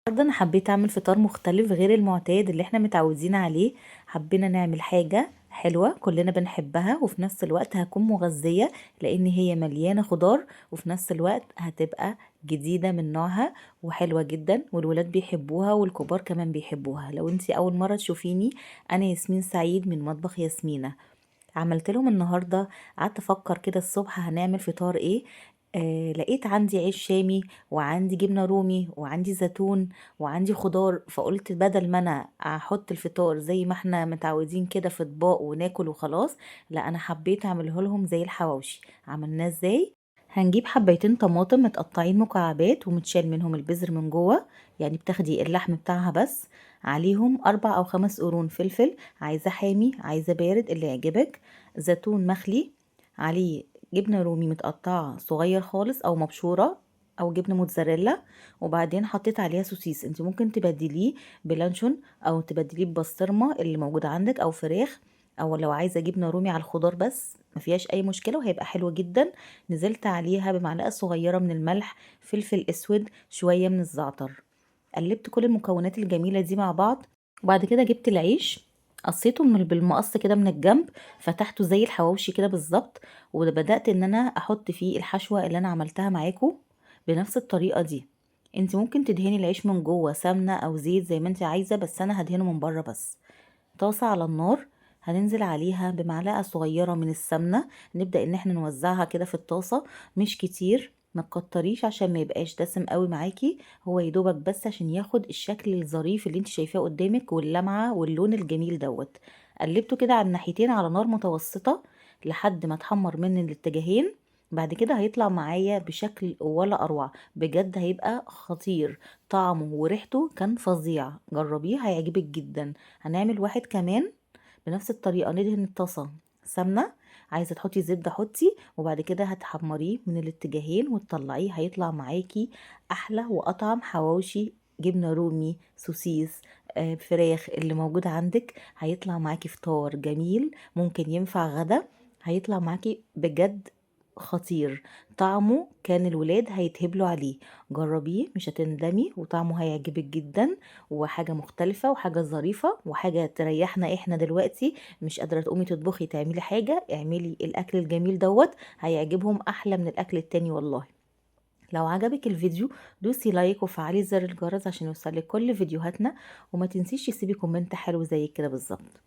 النهارده انا حبيت اعمل فطار مختلف غير المعتاد اللي احنا متعودين عليه. حبينا نعمل حاجة حلوة كلنا بنحبها وفي نفس الوقت هتكون مغذية، لان هي مليانة خضار وفي نفس الوقت هتبقى جديدة من نوعها وحلوة جدا، والولاد بيحبوها والكبار كمان بيحبوها. لو انتي اول مرة تشوفيني، انا ياسمين سعيد من مطبخ ياسمينة. عملت لهم النهارده، قعدت افكر كده الصبح هنعمل فطار ايه. لقيت عندي عيش شامي وعندي جبنه رومي وعندي زيتون وعندي خضار، فقلت بدل ما انا احط الفطار زي ما احنا متعودين كده في اطباق وناكل وخلاص، لا انا حبيت اعمله لهم زي الحواوشي. عملناه ازاي؟ هنجيب حبيتين طماطم متقطعين مكعبات ومتشال منهم البذر من جوه، يعني بتاخدي اللحم بتاعها بس. عليهم 4 أو 5 قرون فلفل، عايزة حامي عايزة بارد اللي يعجبك. زيتون مخلي، عليه جبنة رومي متقطعة صغير خالص أو مبشورة، أو جبنة موتزاريلا. وبعدين حطيت عليها سوسيس، انت ممكن تبدليه بلانشون أو تبدليه ببسطرمة اللي موجودة عندك أو فراخ، أو لو عايزة جبنة رومي على الخضار بس مفيهاش أي مشكلة وهيبقى حلو جدا. نزلت عليها بمعلقة صغيرة من الملح، فلفل أسود، شوية من الزعتر. قلبت كل المكونات الجميلة دي مع بعض، وبعد كده جبت العيش قصيته بالمقص كده من الجنب، فتحته زي الحواوشي كده بالظبط، وبدأت ان انا احط فيه الحشوة اللي انا عملتها معاكم بنفس الطريقة دي. انت ممكن تدهني العيش من جوه سمنة او زيت زي ما انت عايزة، بس انا هدهنه من بره بس. طاسة على النار، هننزل عليها بمعلقة صغيرة من السمنة، نبدأ ان احنا نوزعها كده في الطاسة، مش كتير ما تكتريش عشان ما يبقاش دسم قوي معاكي، هو يدوبك بس عشان ياخد الشكل الظريف اللي انت شايفاه قدامك واللمعة واللون الجميل دوت. قلبته كده على الناحيتين على نار متوسطة لحد ما اتحمر من الاتجاهين. بعد كده هيطلع معايا بشكل ولا اروع، بجد هيبقى خطير. طعمه وريحته كان فظيع، جربيه هيعجبك جدا. هنعمل واحد كمان بنفس الطريقة، ندهن الطاسة سمنة، عايزة تحطي زبدة حطي، وبعد كده هتحمريه من الاتجاهين وتطلعيه، هيطلع معاكي أحلى وأطعم حواوشي جبنة رومي سوسيس فراخ اللي موجود عندك. هيطلع معاكي فطار جميل، ممكن ينفع غدا، هيطلع معاكي بجد خطير. طعمه كان الولاد هيتهبلوا عليه. جربيه مش هتندمي وطعمه هيعجبك جدا، وحاجة مختلفة وحاجة ظريفة وحاجة تريحنا احنا دلوقتي مش قادرة تقومي تطبخي تعملي حاجة، اعملي الأكل الجميل دوت، هيعجبهم أحلى من الأكل التاني والله. لو عجبك الفيديو دوسي لايك وفعلي زر الجرس عشان يوصلك كل فيديوهاتنا، وما تنسيش تسيبي كومنت حلو زي كده بالظبط.